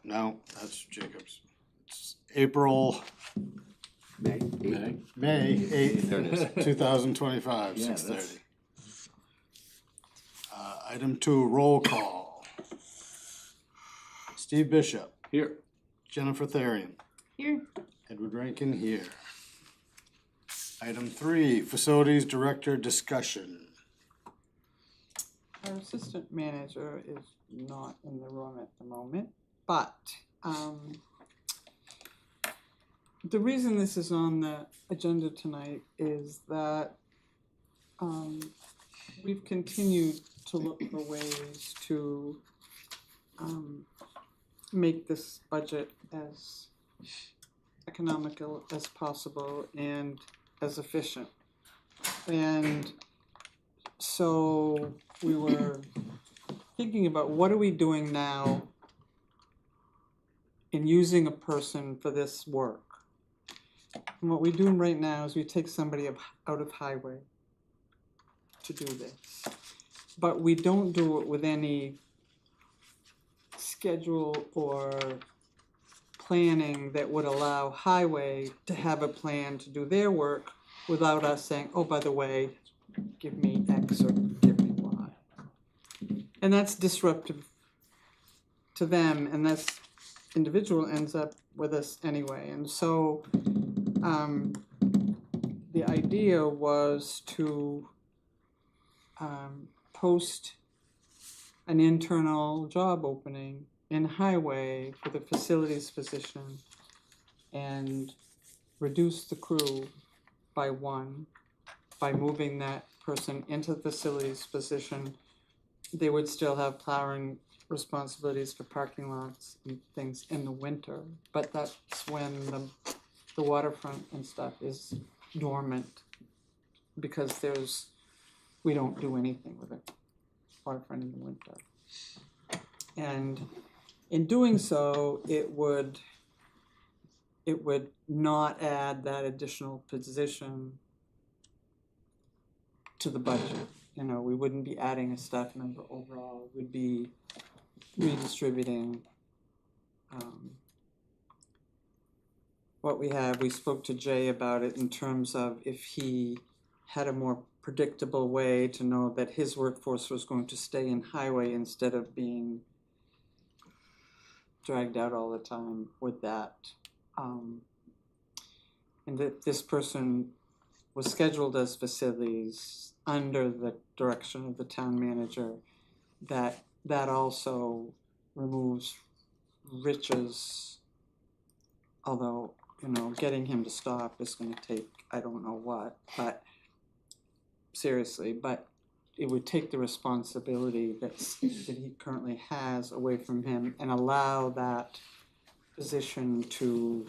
No, that's Jacob's. It's April, May. May There it 8th, is. 2025, Yeah, 6:30. Item 2, roll call. Steve Bishop, Here. Jennifer Therian, Here. Edward Rankin here. Item 3, facilities director discussion. Our assistant manager is not in the room at the moment, but the reason this is on the agenda tonight is that we've continued to look for ways to make this budget as economical as possible and as efficient. And so we were thinking about what are we doing now in using a person for this work. And what we're doing right now is we take somebody out of highway to do this. But we don't do it with any schedule or planning that would allow highway to have a plan to do their work without us saying, oh, by the way, give me X or give me Y. And that's disruptive to them, and this individual ends up with us anyway. And so the idea was to post an internal job opening in highway for the facilities position and reduce the crew by 1 by moving that person into the facilities position. They would still have plowing responsibilities for parking lots and things in the winter, but that's when the waterfront and stuff is dormant because we don't do anything with the waterfront in the winter. And in doing so, it would not add that additional position to the budget. You know, we wouldn't be adding a staff member overall. We'd be redistributing what we have. We spoke to Jay about it in terms of if he had a more predictable way to know that his workforce was going to stay in highway instead of being dragged out all the time with that. And that this person was scheduled as facilities under the direction of the town manager, that also removes Rich's, although, you know, getting him to stop is going to take I don't know what, but seriously, but it would take the responsibility that he currently has away from him and allow that position to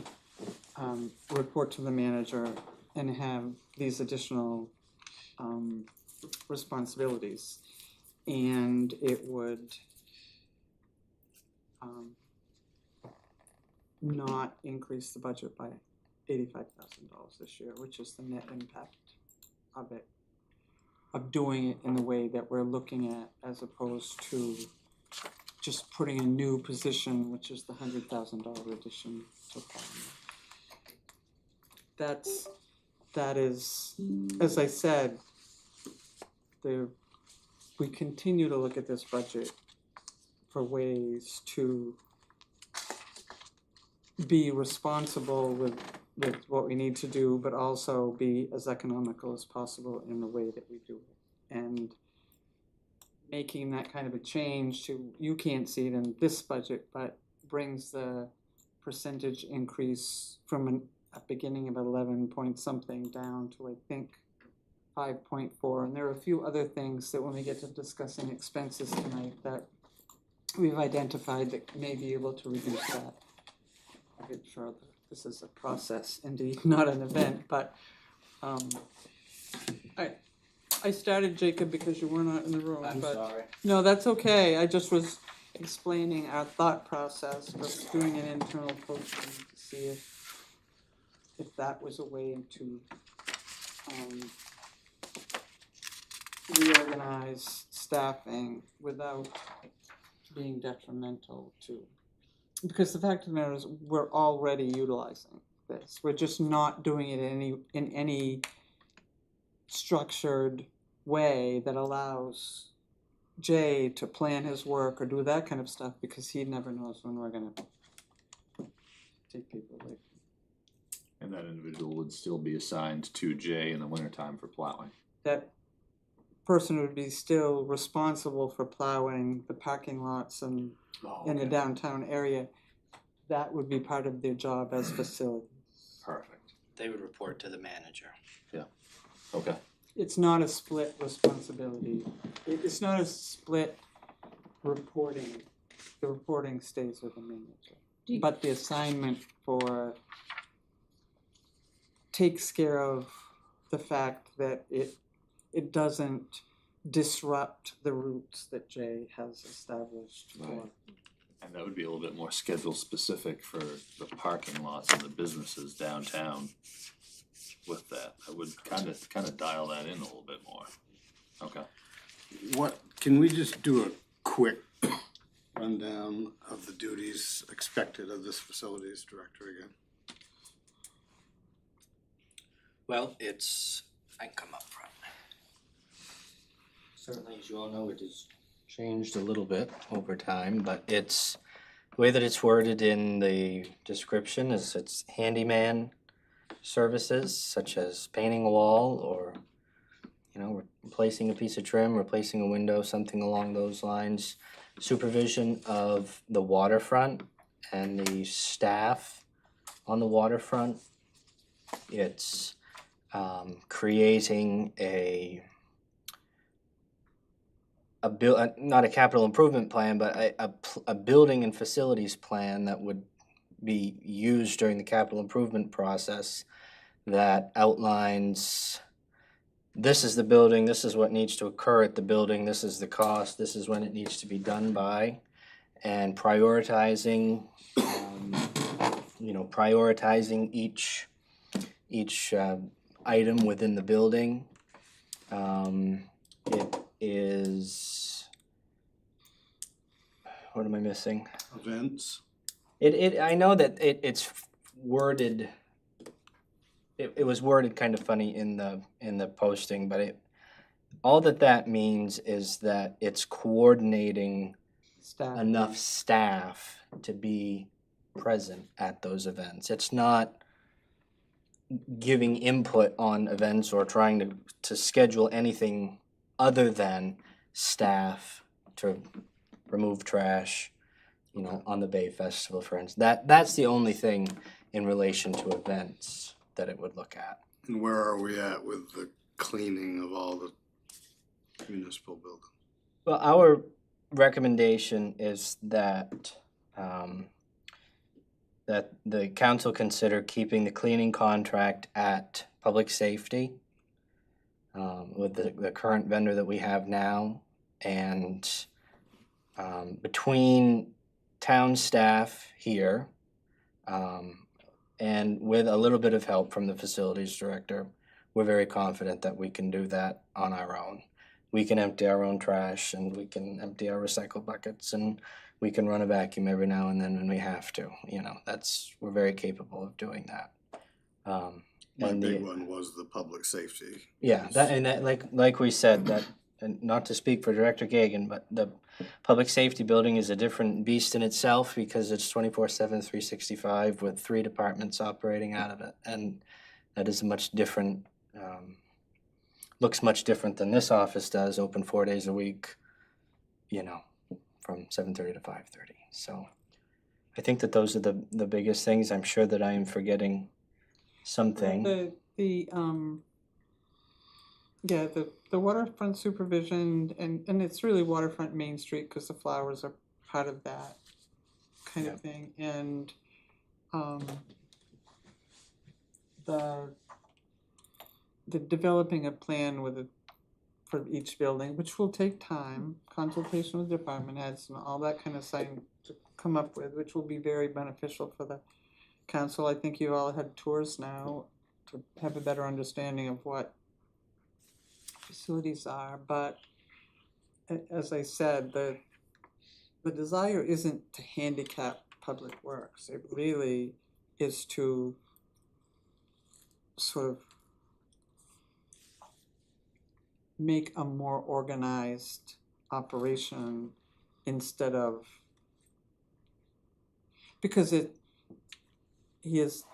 report to the manager and have these additional responsibilities. And it would not increase the budget by $85,000 this year, which is the net impact of it, of doing it in the way that we're looking at, as opposed to just putting a new position, which is the $100,000 addition to Parliament. That is, as I said, we continue to look at this budget for ways to be responsible with what we need to do, but also be as economical as possible in the way that we do it. And making that kind of a change to, you can't see it in this budget, but brings the percentage increase from a beginning of 11 point something down to, I think, 5.4. And there are a few other things that when we get to discussing expenses tonight that we've identified that may be able to reduce that a bit further. This is a process, indeed, not an event, but I started, Jacob, because you were not in the room. I'm sorry. No, that's okay. I just was explaining our thought process of doing an internal posting to see if that was a way to reorganize staffing without being detrimental to because the fact of the matter is, we're already utilizing this, we're just not doing it in any structured way that allows Jay to plan his work or do that kind of stuff, because he never knows when we're gonna take people away. And that individual would still be assigned to Jay in the wintertime for plowing. That person would be still responsible for plowing the parking lots and Oh, in the okay. downtown area. That would be part of their job as facilities. Perfect. They would report to the manager. Okay. It's not a split responsibility. It's not a split reporting. The reporting stays with the manager. But the assignment for takes care of the fact that it doesn't disrupt the routes that Jay has established for. Right. And that would be a little bit more schedule specific for the parking lots and the businesses downtown with that. I would kind of dial that in a little bit more. Okay. Can we just do a quick rundown of the duties expected of this facilities director again? Well, I can come up front. Certainly, as you all know, it has changed a little bit over time, but the way that it's worded in the description is it's handyman services, such as painting a wall or, replacing a piece of trim, replacing a window, something along those lines. Supervision of the waterfront and the staff on the waterfront. It's creating not a capital improvement plan, but a building and facilities plan that would be used during the capital improvement process that outlines, this is the building, this is what needs to occur at the building, this is the cost, this is when it needs to be done by, and prioritizing each item within the building. It is, what am I missing? Events? I know that it's worded, it was worded kind of funny in the posting, but all that means is that it's coordinating Staff. enough staff to be present at those events. It's not giving input on events or trying to schedule anything other than staff to remove trash, on the Bay Festival, for instance. That's the only thing in relation to events that it would look at. And where are we at with the cleaning of all the municipal buildings? Well, our recommendation is that that the council consider keeping the cleaning contract at public safety with the current vendor that we have now, and between town staff here and with a little bit of help from the facilities director, we're very confident that we can do that on our own. We can empty our own trash, and we can empty our recycle buckets, and we can run a vacuum every now and then when we have to. We're very capable of doing that. My big one was the public safety. Yeah, that like we said, that, and not to speak for Director Gagan, but the public safety building is a different beast in itself because it's 24/7, 365 with 3 departments operating out of it, and that is much different. Looks much different than this office does, open 4 days a week, from 7:30 to 5:30. So I think that those are the biggest things. I'm sure that I am forgetting something. The waterfront supervision, and it's really waterfront Main Street because the flowers are part of that kind of thing, and the developing a plan for each building, which will take time, consultation with department heads and all that kind of thing to come up with, which will be very beneficial for the council. I think you all had tours now to have a better understanding of what facilities are, but as I said, the desire isn't to handicap Public Works. It really is to sort of make a more organized operation instead of, because he is,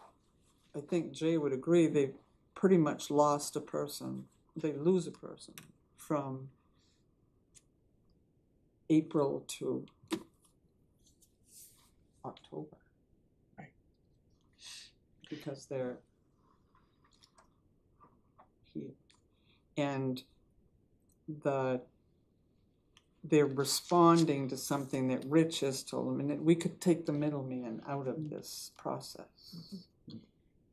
I think Jay would agree, they've pretty much lost a person, they lose a person from April to October. Right. Because they're here. And they're responding to something that Rich has told them, and that we could take the middleman out of this process.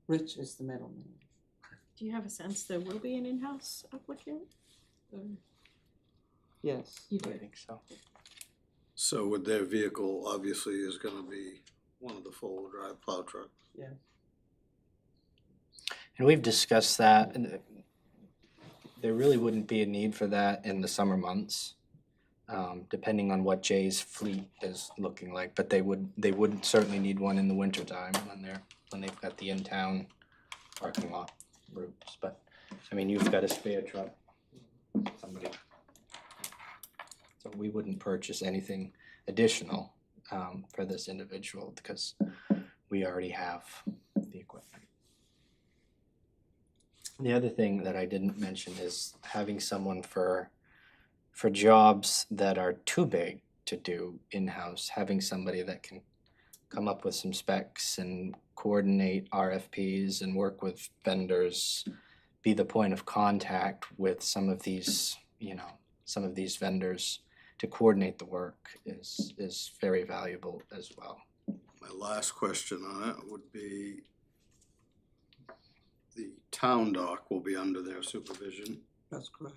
Rich is the middleman. Do you have a sense there will be an in-house applicant? Yes. You I do. think so. So with their vehicle, obviously, is gonna be one of the four-wheel drive plow trucks. Yeah. And we've discussed that, and there really wouldn't be a need for that in the summer months, depending on what Jay's fleet is looking like. But they would certainly need one in the wintertime when they've got the in-town parking lot routes. But I mean, you've got a spare truck, somebody. So we wouldn't purchase anything additional for this individual because we already have the equipment. The other thing that I didn't mention is having someone for jobs that are too big to do in-house, having somebody that can come up with some specs and coordinate RFPs and work with vendors, be the point of contact with some of these vendors to coordinate the work is very valuable as well. My last question on it would be, the town dock will be under their supervision. That's correct.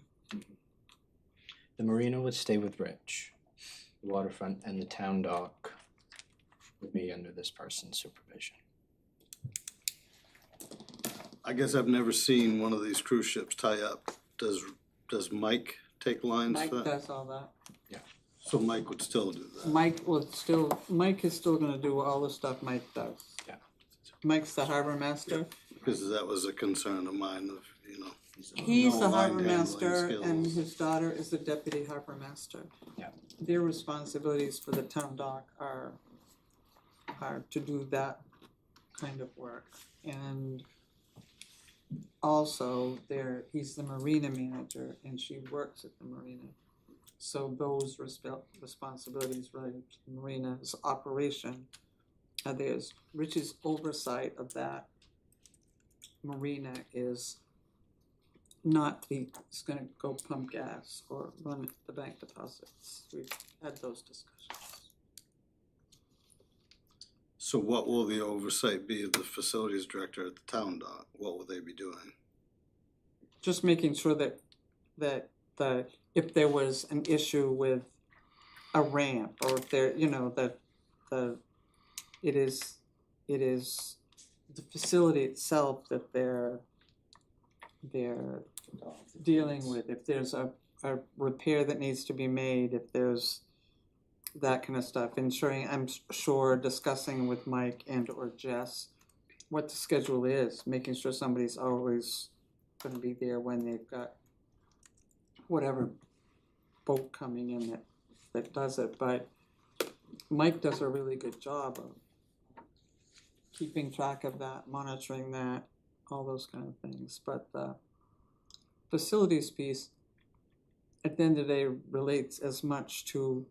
The marina would stay with Rich, the waterfront and the town dock would be under this person's supervision. I guess I've never seen one of these cruise ships tie up. Does Mike take lines Mike for that? does all that. So Mike would still do that? Mike is still gonna do all the stuff Mike does. Yeah. Mike's the harbor master. Because that was a concern of mine of, He's no the line harbor handling master and skills. his daughter is the deputy harbor master. Yeah. Their responsibilities for the town dock are to do that kind of work. And also he's the marina manager and she works at the marina. So those responsibilities related to the marina's operation are theirs. Rich's oversight of that marina is not he's gonna go pump gas or run the bank deposits. We've had those discussions. So what will the oversight be of the facilities director at the town dock? What will they be doing? Just making sure that if there was an issue with a ramp or if there, it is the facility itself that they're dealing with. If there's a repair that needs to be made, if there's that kind of stuff, ensuring, I'm sure, discussing with Mike and or Jess what the schedule is, making sure somebody's always gonna be there when they've got whatever boat coming in that does it. But Mike does a really good job of keeping track of that, monitoring that, all those kind of things. But the facilities piece, at the end of the day, relates as much to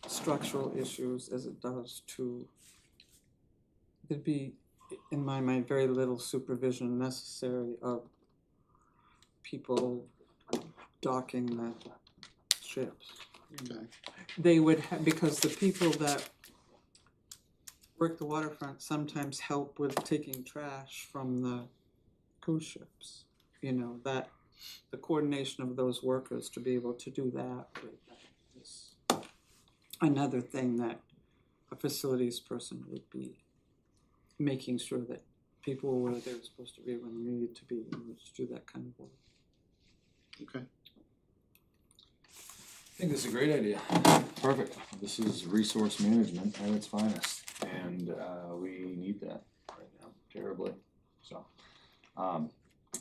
structural issues as it does to, there'd be, in my mind, very little supervision necessary of people docking the ships. Okay. They would have, because the people that work the waterfront sometimes help with taking trash from the cruise ships. That the coordination of those workers to be able to do that is another thing that a facilities person would be making sure that people were where they were supposed to be when they needed to be in order to do that kind of work. Okay. I think this is a great idea. Perfect. This is resource management at its finest, and we need that right now terribly. So,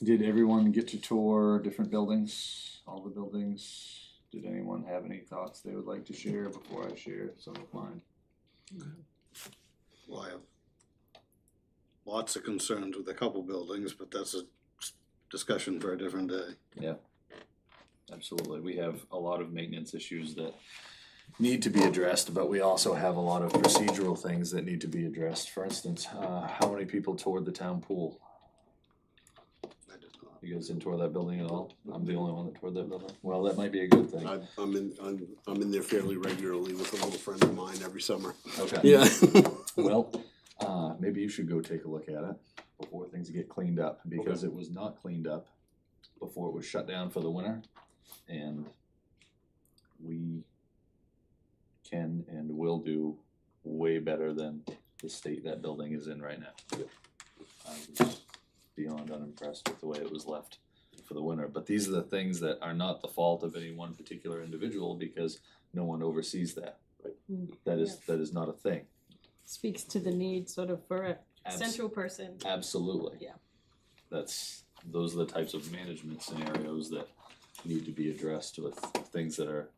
did everyone get to tour different buildings? All the buildings? Did anyone have any thoughts they would like to share before I share some of mine? Well, I have lots of concerns with a couple buildings, but that's a discussion for a different day. Yeah, absolutely. We have a lot of maintenance issues that need to be addressed, but we also have a lot of procedural things that need to be addressed. For instance, how many people toured the town pool? I did not. You guys didn't tour that building at all? I'm the only one that toured that building. Well, that might be a good thing. I'm in there fairly regularly with a little friend of mine every summer. Okay. Yeah. Well, maybe you should go take a look at it before things get cleaned up, because it was not cleaned up before it was shut down for the winter, and we can and will do way better than the state that building is in right now. I was beyond unimpressed with the way it was left for the winter, but these are the things that are not the fault of any one particular individual, because no one oversees that. That is not a thing. Speaks to the need sort of for a Abs- central person. Absolutely. Yeah. Those are the types of management scenarios that need to be addressed with things that are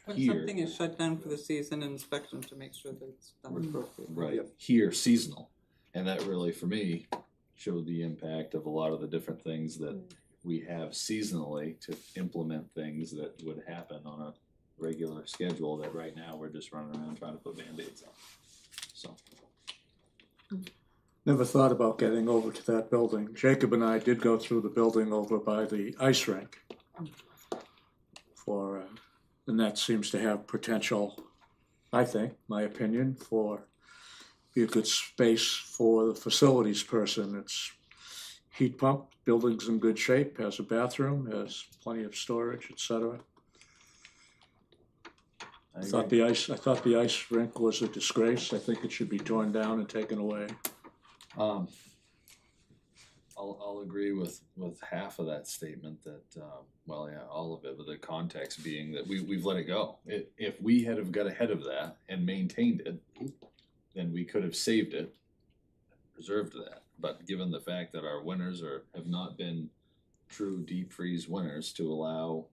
When here. something is shut down for the season, inspection to make sure that it's done appropriately. Right, Yep. here seasonal, and that really, for me, showed the impact of a lot of the different things that we have seasonally to implement things that would happen on a regular schedule, that right now we're just running around trying to put Band-Aids on, so. Never thought about getting over to that building. Jacob and I did go through the building over by the ice rink for, and that seems to have potential, I think, my opinion, for be a good space for the facilities person. It's heat pump, building's in good shape, has a bathroom, has plenty of storage, etc. I thought the ice rink was a disgrace. I think it should be torn down and taken away. I'll agree with half of that statement, that, well, yeah, all of it, but the context being that we've let it go. If we had have got ahead of that and maintained it, then we could have saved it, preserved that. But given the fact that our winters have not been true deep freeze winters to allow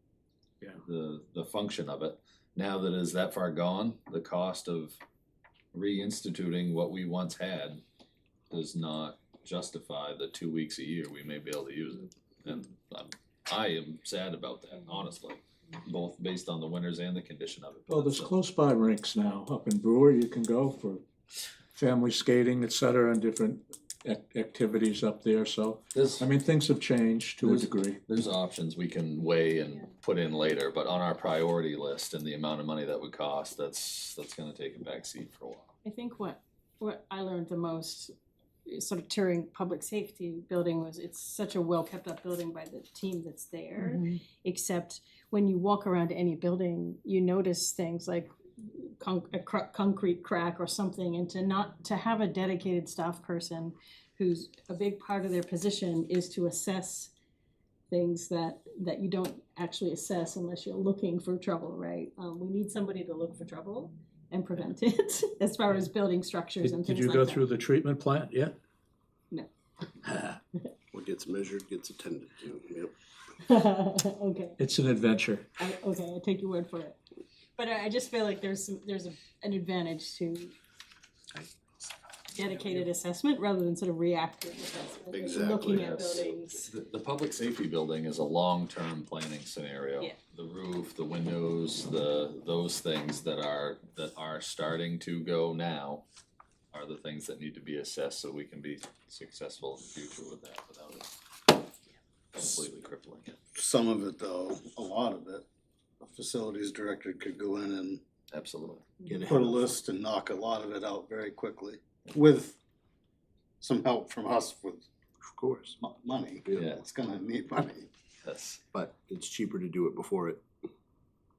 the function of it, now that it is that far gone, the cost of reinstituting what we once had does not justify the 2 weeks a year we may be able to use it. And I am sad about that, honestly, both based on the winters and the condition of it. Well, there's close by rinks now, up in Brewer, you can go for family skating, et cetera, and different activities up there, so, I mean, things have changed to a There's- degree. There's options we can weigh and put in later, but on our priority list and the amount of money that would cost, that's gonna take a back seat for a while. I think what I learned the most, sort of touring public safety building, was it's such a well kept up building by the team that's there. Except when you walk around any building, you notice things like a concrete crack or something, and to have a dedicated staff person who's a big part of their position is to assess things that you don't actually assess unless you're looking for trouble, right? We need somebody to look for trouble and prevent it as far as building structures and Did things you like go that. through the treatment plant yet? No. What gets measured gets attended to, yep. Okay, It's an adventure. I take your word for it. But I just feel like there's an advantage to dedicated assessment rather than sort of reactive assessment. Exactly, Looking at yes. buildings. The public safety building is a long-term planning scenario. Yeah. The roof, the windows, those things that are starting to go now are the things that need to be assessed so we can be successful in the future with that without it completely crippling it. Some of it though, a lot of it, a facilities director could go in and Absolutely. Get ahead put a of it. list and knock a lot of it out very quickly, with some help from us with Of course, money. Yeah. It's gonna need money. That's but it's cheaper to do it before it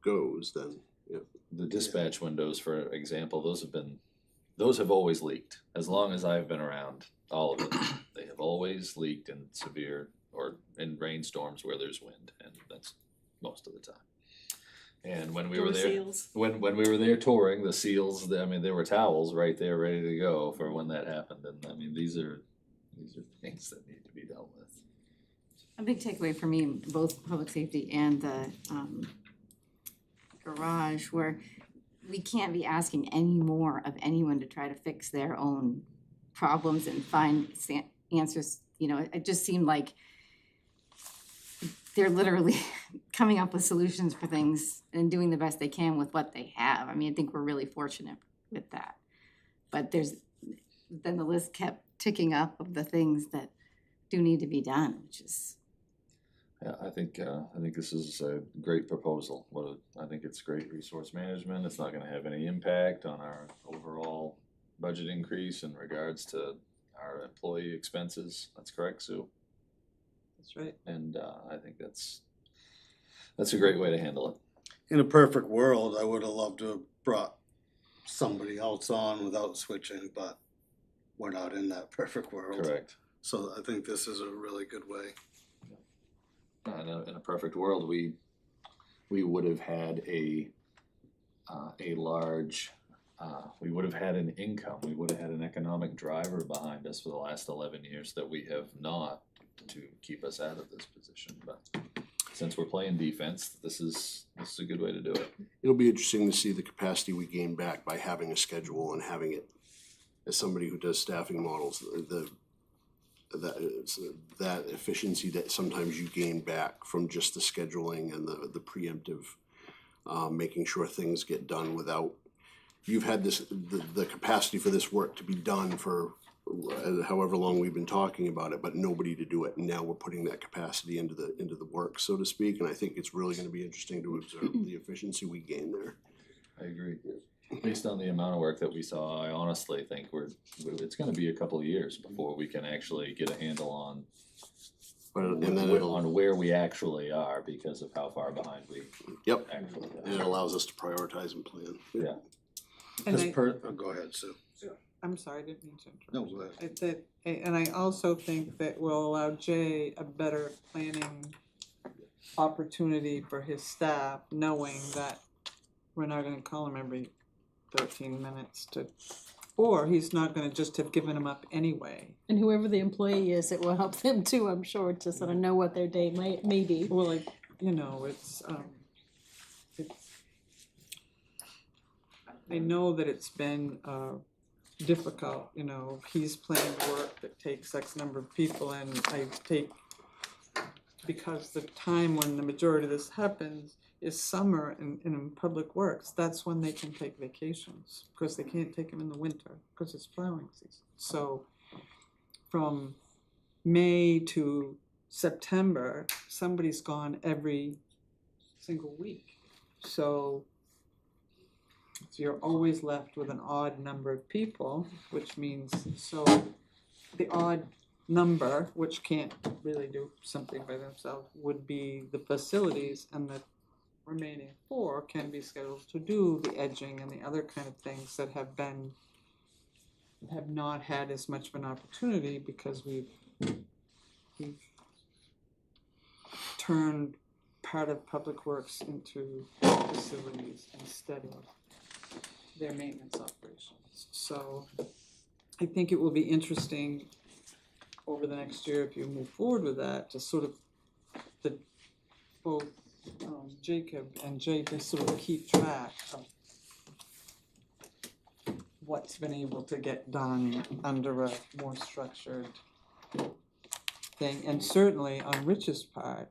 goes than, yeah. the dispatch windows, for example, those have always leaked. As long as I've been around, all of it, they have always leaked in severe or in rainstorms where there's wind, and that's most of the time. And when we Door were there, seals. when we were there touring, the seals, I mean, there were towels right there ready to go for when that happened, and I mean, these are things that need to be dealt with. A big takeaway for me, both public safety and the garage, where we can't be asking any more of anyone to try to fix their own problems and find answers. You know, it just seemed like they're literally coming up with solutions for things and doing the best they can with what they have. I mean, I think we're really fortunate with that. But then the list kept ticking up of the things that do need to be done, which is. Yeah, I think this is a great proposal. I think it's great resource management. It's not gonna have any impact on our overall budget increase in regards to our employee expenses. That's correct, Sue? That's right. And I think that's a great way to handle it. In a perfect world, I would have loved to have brought somebody else on without switching, but we're not in that perfect world. Correct. So I think this is a really good way. In a perfect world, we would have had a large, we would have had an income, we would have had an economic driver behind us for the last 11 years that we have not, to keep us out of this position. But since we're playing defense, this is a good way to do it. It'll be interesting to see the capacity we gain back by having a schedule and having it, as somebody who does staffing models, that efficiency that sometimes you gain back from just the scheduling and the preemptive, making sure things get done without, you've had the capacity for this work to be done for however long we've been talking about it, but nobody to do it. And now we're putting that capacity into the work, so to speak. And I think it's really gonna be interesting to observe the efficiency we gain there. I agree. Based on the amount of work that we saw, I honestly think it's gonna be a couple of years before we can actually get a handle on And then it'll, on where we actually are because of how far behind we yep, actually and it are. allows us to prioritize and plan. Yeah. And Go ahead, Sue. I'm sorry, I didn't mean to interrupt. No, go ahead. And I also think that will allow Jay a better planning opportunity for his staff, knowing that we're not gonna call him every 13 minutes or he's not gonna just have given him up anyway. And whoever the employee is, it will help them too, I'm sure, to sort of know what their day may be. Well, like, you know, it's, I know that it's been, difficult, you know, he's planned work that takes X number of people, and I take, because the time when the majority of this happens is summer in public works, that's when they can take vacations, because they can't take them in the winter, because it's plowing season. So from May to September, somebody's gone every single week. So you're always left with an odd number of people, which means, so the odd number, which can't really do something by themselves, would be the facilities, and the remaining 4 can be scheduled to do the edging and the other kind of things that have not had as much of an opportunity because we've turned part of public works into facilities instead of their maintenance operations. So I think it will be interesting over the next year, if you move forward with that, to sort of both Jacob and Jay to sort of keep track of what's been able to get done under a more structured thing. And certainly on Rich's part,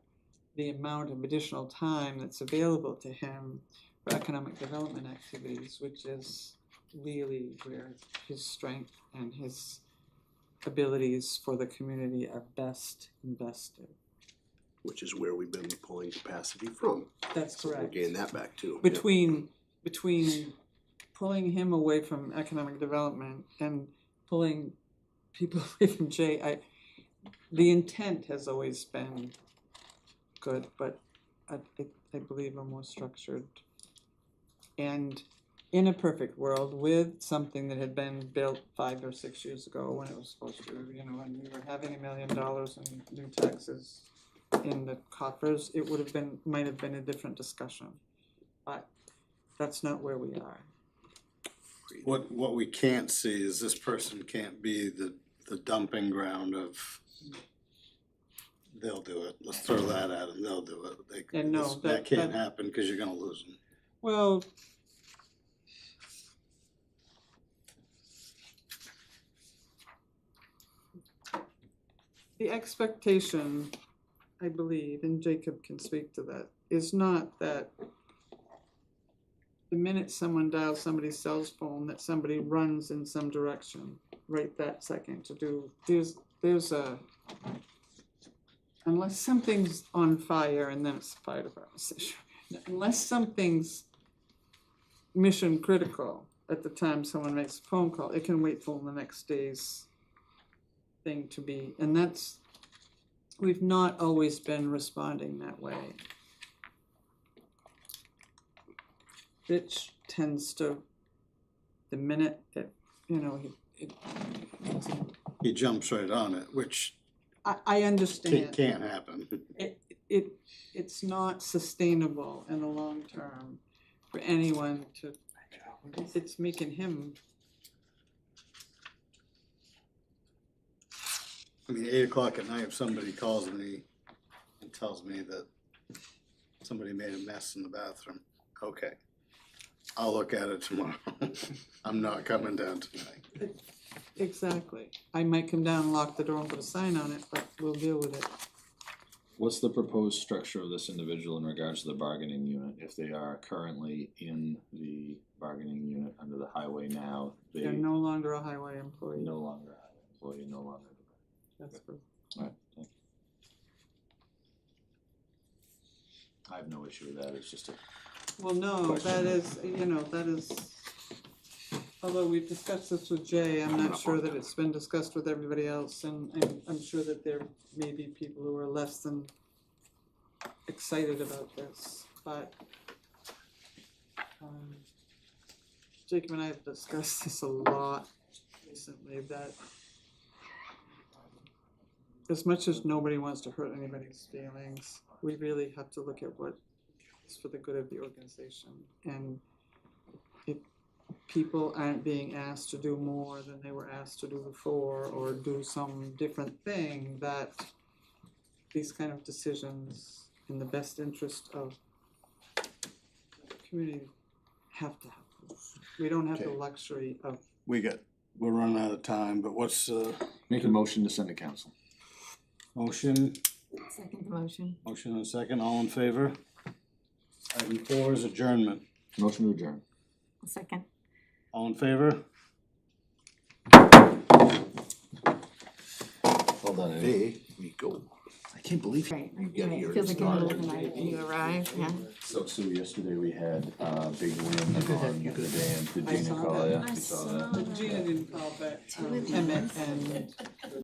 the amount of additional time that's available to him for economic development activities, which is really where his strength and his abilities for the community are best invested. Which is where we've been pulling capacity from. That's So we'll correct. gain that back too. Between pulling him away from economic development and pulling people away from Jay, the intent has always been good, but I believe a more structured. And in a perfect world, with something that had been built 5 or 6 years ago when it was supposed to, you know, and we were having $1 million in new taxes in the coffers, it might have been a different discussion. but that's not where we are. What we can't see is this person can't be the dumping ground of, they'll do it, let's throw that at them, they'll do it. They, And no, that can't that- happen, cause you're gonna lose them. Well, the expectation, I believe, and Jacob can speak to that, is not that the minute someone dials somebody's cell phone, that somebody runs in some direction right that second to do, there's a, unless something's on fire, and then it's the fire department's issue, unless something's mission critical at the time someone makes a phone call, it can wait till the next day's thing to be, and that's, we've not always been responding that way. Rich tends to, the minute that, you know, He jumps right on it, which I understand. can't happen. It's not sustainable in the long term for anyone to, it's making him, I mean, 8 o'clock at night, if somebody calls me and tells me that somebody made a mess in the bathroom, okay, I'll look at it tomorrow. I'm not coming down tonight. exactly. I might come down and lock the door and put a sign on it, but we'll deal with it. What's the proposed structure of this individual in regards to the bargaining unit? If they are currently in the bargaining unit under the highway now, they They're no longer a highway employee. no longer have an employee, no longer. That's for- Alright, thank you. I have no issue with that, it's just a, Well, no, that is, you know, that is, although we've discussed this with Jay, I'm not sure that it's been discussed with everybody else, and I'm sure that there may be people who are less than excited about this, but Jacob and I have discussed this a lot recently, that as much as nobody wants to hurt anybody's feelings, we really have to look at what is for the good of the organization. And if people aren't being asked to do more than they were asked to do before, or do some different thing, that these kind of decisions in the best interest of the community have to happen. We don't have the Okay. luxury of, We're running out of time, but what's make a motion to send to council. motion? Second motion. Motion and a second, all in favor? Item 4 is adjournment. Motion to adjourn. Second. All in favor? Hold on, There we go. I can't believe. Right, Yeah, right. you're It feels like a started. middle of the night when you arrive, yeah. So Sue, yesterday we had big win on the dam. Did I Gina saw call that. ya? You saw that? Gina didn't call, but Emmett and